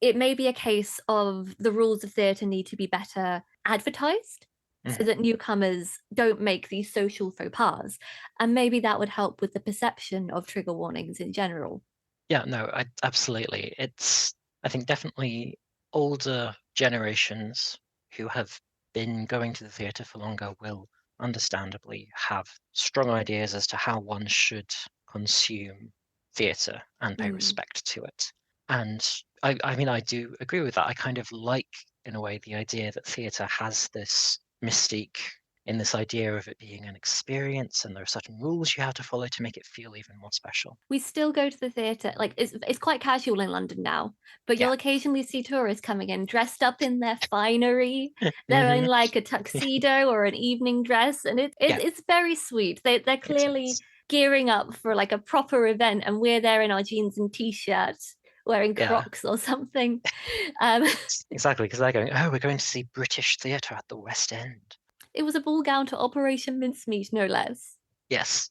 [SPEAKER 1] it may be a case of the rules of theatre need to be better advertised so
[SPEAKER 2] Mhm.
[SPEAKER 1] that newcomers don't make these social faux pas. And maybe that would help with the perception of trigger warnings in general.
[SPEAKER 2] Yeah, no, absolutely. I think definitely older generations who have been going to the theatre for longer will understandably have strong ideas as to how one should consume theatre and pay
[SPEAKER 1] Mm.
[SPEAKER 2] respect to it. And I mean, I do agree with that. I kind of like, in a way, the idea that theatre has this mystique in this idea of it being an experience and there are certain rules you have to follow to make it feel even more special.
[SPEAKER 1] We still go to the theatre. Like it's quite casual in London now, but
[SPEAKER 2] Yeah.
[SPEAKER 1] you'll occasionally see tourists coming in dressed up in their finery. They're in
[SPEAKER 2] Hmm.
[SPEAKER 1] like a tuxedo or an evening dress, and
[SPEAKER 2] Yeah,
[SPEAKER 1] it's very sweet. They're
[SPEAKER 2] makes
[SPEAKER 1] clearly
[SPEAKER 2] sense.
[SPEAKER 1] gearing up for like a proper event, and we're there in our jeans and t-shirts, wearing
[SPEAKER 2] Yeah,
[SPEAKER 1] Crocs or something. Um,
[SPEAKER 2] exactly, because they're going, "Oh, we're going to see British theatre at the West End."
[SPEAKER 1] it was a ball gown to Operation Mincemeat, no less.
[SPEAKER 2] Yes,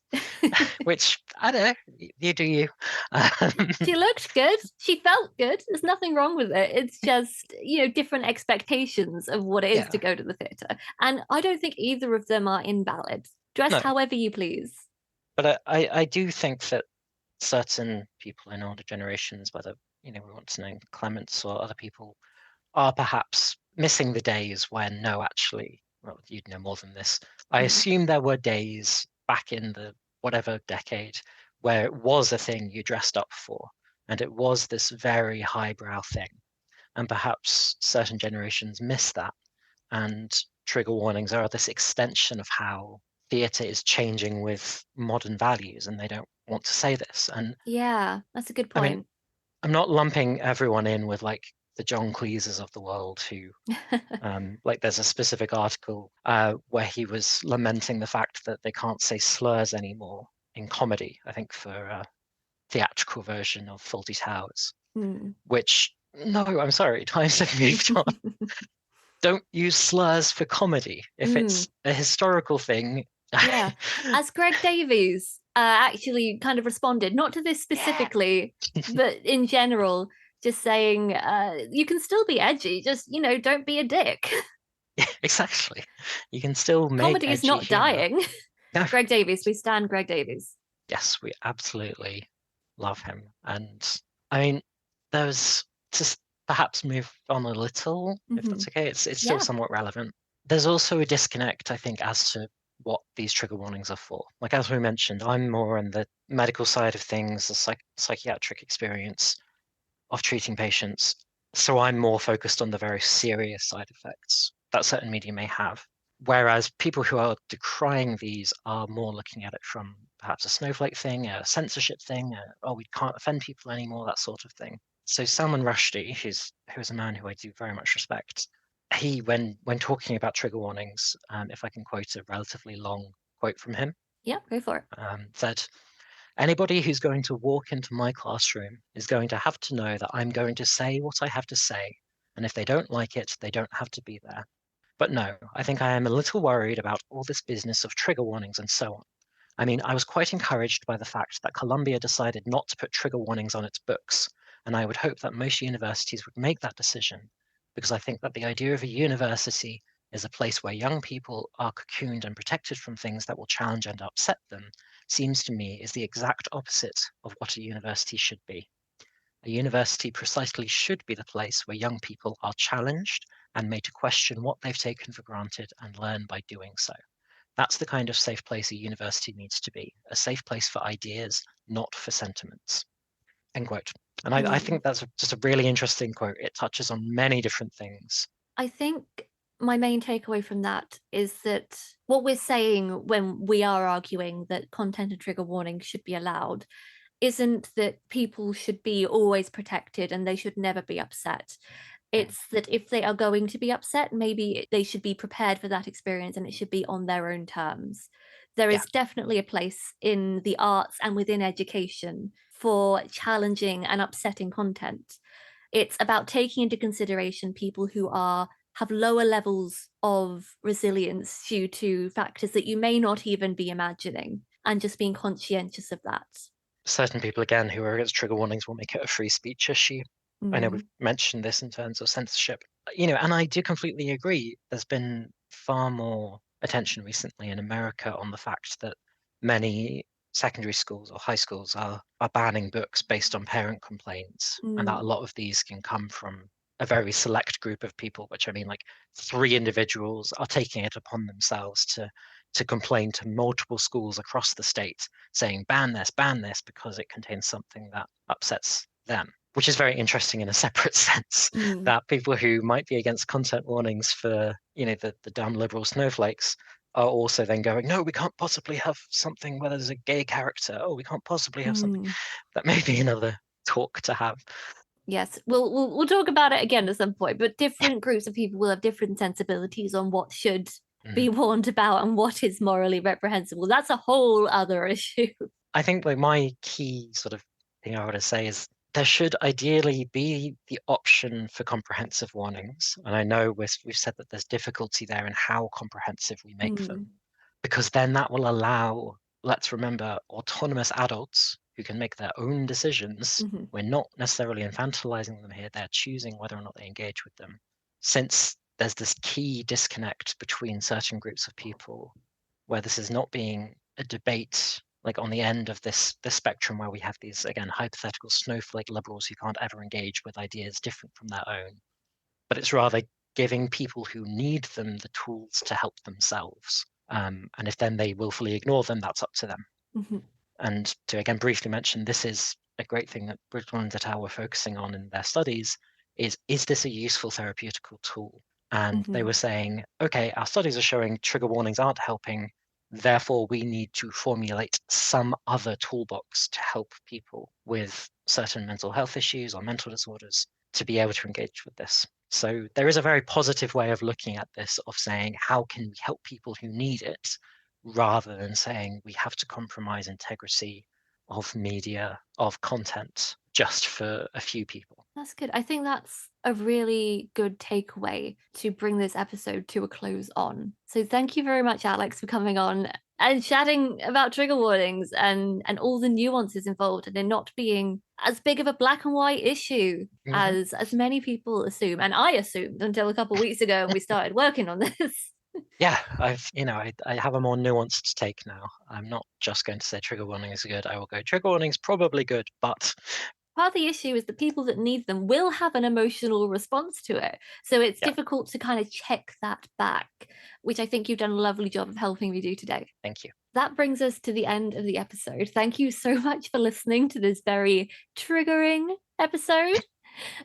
[SPEAKER 2] which I don't know, you do you. Um,
[SPEAKER 1] She looked good. She felt good. There's nothing wrong with it. It's just, different expectations of what it is to
[SPEAKER 2] yeah,
[SPEAKER 1] go to the theatre. And I don't think either of them are invalid. Dress
[SPEAKER 2] no,
[SPEAKER 1] however you please.
[SPEAKER 2] but I do think that certain people in older generations, whether we want to name Clements or other people, are perhaps missing the days when no, actually, well, you'd know more than this. I
[SPEAKER 1] Mm.
[SPEAKER 2] assume there were days back in the whatever decade where it was a thing you dressed up for, and it was this very highbrow thing. And perhaps certain generations miss that. And trigger warnings are this extension of how theatre is changing with modern values, and they don't want to say this. And
[SPEAKER 1] Yeah, that's a good
[SPEAKER 2] I mean,
[SPEAKER 1] point.
[SPEAKER 2] I'm not lumping everyone in with like the John Cleeses of the world who like there's a specific article where he was lamenting the fact that they can't say slurs anymore in comedy, I think for theatrical version of Fawlty Towers,
[SPEAKER 1] Mm.
[SPEAKER 2] which, no, I'm sorry, times have moved on. Don't use slurs for comedy. If
[SPEAKER 1] Mm.
[SPEAKER 2] it's a historical thing,
[SPEAKER 1] Yeah. As Greg Davies actually kind of responded, not to this
[SPEAKER 2] yeah,
[SPEAKER 1] specifically, but in general, just saying, you can still be edgy, just, don't be a dick.
[SPEAKER 2] exactly. You can still make
[SPEAKER 1] Comedy is
[SPEAKER 2] edgy
[SPEAKER 1] not
[SPEAKER 2] humor.
[SPEAKER 1] dying.
[SPEAKER 2] No,
[SPEAKER 1] Greg Davies, we stand Greg Davies.
[SPEAKER 2] yes, we absolutely love him. And I mean, there's just perhaps move on a little, if
[SPEAKER 1] Hmm.
[SPEAKER 2] that's okay. It's still
[SPEAKER 1] Yeah.
[SPEAKER 2] somewhat relevant. There's also a disconnect, I think, as to what these trigger warnings are for. Like as we mentioned, I'm more on the medical side of things, the psychiatric experience of treating patients. So I'm more focused on the very serious side effects that certain media may have. Whereas people who are decrying these are more looking at it from perhaps a snowflake thing, a censorship thing, oh, we can't offend people anymore, that sort of thing. So Salman Rushdie, who's a man who I do very much respect, he, when talking about trigger warnings, if I can quote a relatively long quote from him,
[SPEAKER 1] Yeah, go for it.
[SPEAKER 2] said, "Anybody who's going to walk into my classroom is going to have to know that I'm going to say what I have to say, and if they don't like it, they don't have to be there. But no, I think I am a little worried about all this business of trigger warnings and so on. I mean, I was quite encouraged by the fact that Columbia decided not to put trigger warnings on its books, and I would hope that most universities would make that decision, because I think that the idea of a university is a place where young people are cocooned and protected from things that will challenge and upset them, seems to me is the exact opposite of what a university should be. A university precisely should be the place where young people are challenged and made to question what they've taken for granted and learn by doing so. That's the kind of safe place a university needs to be, a safe place for ideas, not for sentiments." End quote. And I
[SPEAKER 1] Mm.
[SPEAKER 2] think that's just a really interesting quote. It touches on many different things.
[SPEAKER 1] I think my main takeaway from that is that what we're saying when we are arguing that content and trigger warnings should be allowed isn't that people should be always protected and they should never be upset.
[SPEAKER 2] Mm,
[SPEAKER 1] It's that if they are going to be upset, maybe they should be prepared for that experience and it should be on their own terms. There
[SPEAKER 2] yeah,
[SPEAKER 1] is definitely a place in the arts and within education for challenging and upsetting content. It's about taking into consideration people who have lower levels of resilience due to factors that you may not even be imagining and just being conscientious of that.
[SPEAKER 2] certain people again who are against trigger warnings will make it a free speech issue. I know we've
[SPEAKER 1] Mm,
[SPEAKER 2] mentioned this in terms of censorship, and I do completely agree. There's been far more attention recently in America on the fact that many secondary schools or high schools are banning books based on parent complaints, and that a
[SPEAKER 1] mm,
[SPEAKER 2] lot of these can come from a very select group of people, which I mean, like 3 individuals are taking it upon themselves to complain to multiple schools across the state, saying ban this because it contains something that upsets them, which is very interesting in a separate sense,
[SPEAKER 1] mm,
[SPEAKER 2] that people who might be against content warnings for, the dumb liberal snowflakes are also then going, no, we can't possibly have something where there's a gay character. Oh, we can't possibly have something.
[SPEAKER 1] mm.
[SPEAKER 2] That may be another talk to have.
[SPEAKER 1] Yes, we'll talk about it again at some point, but different groups of people will have different sensibilities on what should be
[SPEAKER 2] Mhm.
[SPEAKER 1] warned about and what is morally reprehensible. That's a whole other issue.
[SPEAKER 2] I think like my key sort of thing I want to say is there should ideally be the option for comprehensive warnings. And I know we've said that there's difficulty there in how comprehensive we make them,
[SPEAKER 1] Mm,
[SPEAKER 2] because then that will allow, let's remember, autonomous adults who can make their own decisions.
[SPEAKER 1] mhm,
[SPEAKER 2] We're not necessarily infantilizing them here, they're choosing whether or not they engage with them. Since there's this key disconnect between certain groups of people where this is not being a debate like on the end of this spectrum where we have these again hypothetical snowflake liberals who can't ever engage with ideas different from their own, but it's rather giving people who need them the tools to help themselves. And if then they willfully ignore them, that's up to them.
[SPEAKER 1] mhm,
[SPEAKER 2] And to again briefly mention, this is a great thing that Bridgman et al. Were focusing on in their studies is this a useful therapeutical tool? And they
[SPEAKER 1] mhm,
[SPEAKER 2] were saying, okay, our studies are showing trigger warnings aren't helping. Therefore, we need to formulate some other toolbox to help people with certain mental health issues or mental disorders to be able to engage with this. So there is a very positive way of looking at this, of saying, how can we help people who need it, rather than saying we have to compromise integrity of media, of content, just for a few people.
[SPEAKER 1] That's good. I think that's a really good takeaway to bring this episode to a close on. So thank you very much, Alex, for coming on and chatting about trigger warnings and all the nuances involved and it not being as big of a black and white issue
[SPEAKER 2] Mhm.
[SPEAKER 1] as many people assume. And I assumed until a couple of weeks ago and we started working on this.
[SPEAKER 2] Yeah, I have a more nuanced take now. I'm not just going to say trigger warning is good. I will go trigger warning's probably good, but
[SPEAKER 1] Part of the issue is the people that need them will have an emotional response to it. So it's
[SPEAKER 2] yeah,
[SPEAKER 1] difficult to kind of check that back, which I think you've done a lovely job of helping me do today.
[SPEAKER 2] thank you.
[SPEAKER 1] That brings us to the end of the episode. Thank you so much for listening to this very triggering episode.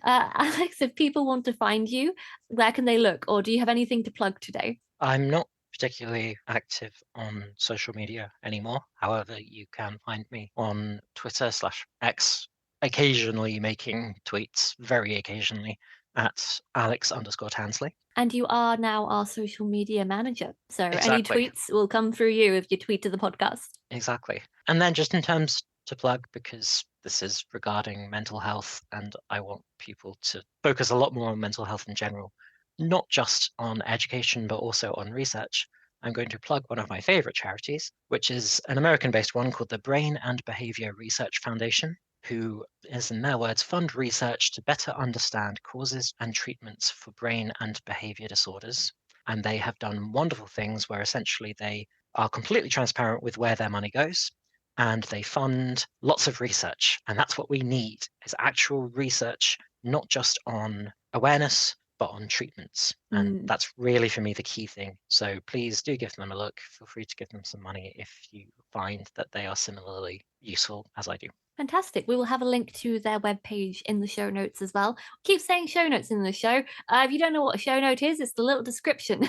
[SPEAKER 1] Alex, if people want to find you, where can they look? Or do you have anything to plug today?
[SPEAKER 2] I'm not particularly active on social media anymore. However, you can find me on Twitter/X, occasionally making tweets, very occasionally, at Alex_Tansley.
[SPEAKER 1] And you are now our social media manager. So any
[SPEAKER 2] Exactly.
[SPEAKER 1] tweets will come through you if you tweet to the podcast.
[SPEAKER 2] Exactly. And then just in terms to plug, because this is regarding mental health, and I want people to focus a lot more on mental health in general, not just on education, but also on research. I'm going to plug one of my favorite charities, which is an American-based one called the Brain and Behavior Research Foundation, who is, in their words, fund research to better understand causes and treatments for brain and behavior disorders. And they have done wonderful things where essentially they are completely transparent with where their money goes, and they fund lots of research. And that's what we need, is actual research, not just on awareness, but on treatments. And
[SPEAKER 1] Mm.
[SPEAKER 2] that's really, for me, the key thing. So please do give them a look. Feel free to give them some money if you find that they are similarly useful as I do.
[SPEAKER 1] Fantastic. We will have a link to their webpage in the show notes as well. Keep saying show notes in the show. If you don't know what a show note is, it's the little description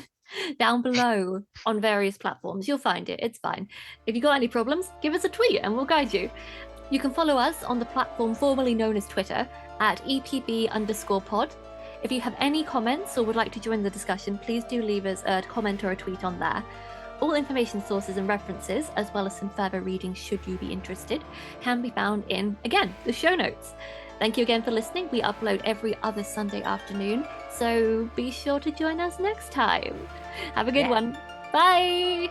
[SPEAKER 1] down below on various platforms. You'll find it. It's fine. If you got any problems, give us a tweet and we'll guide you. You can follow us on the platform formerly known as Twitter at EPB_pod. If you have any comments or would like to join the discussion, please do leave us a comment or a tweet on there. All information sources and references, as well as some further reading should you be interested, can be found in, again, the show notes. Thank you again for listening. We upload every other Sunday afternoon, so be sure to join us next time. Have a good one. Bye!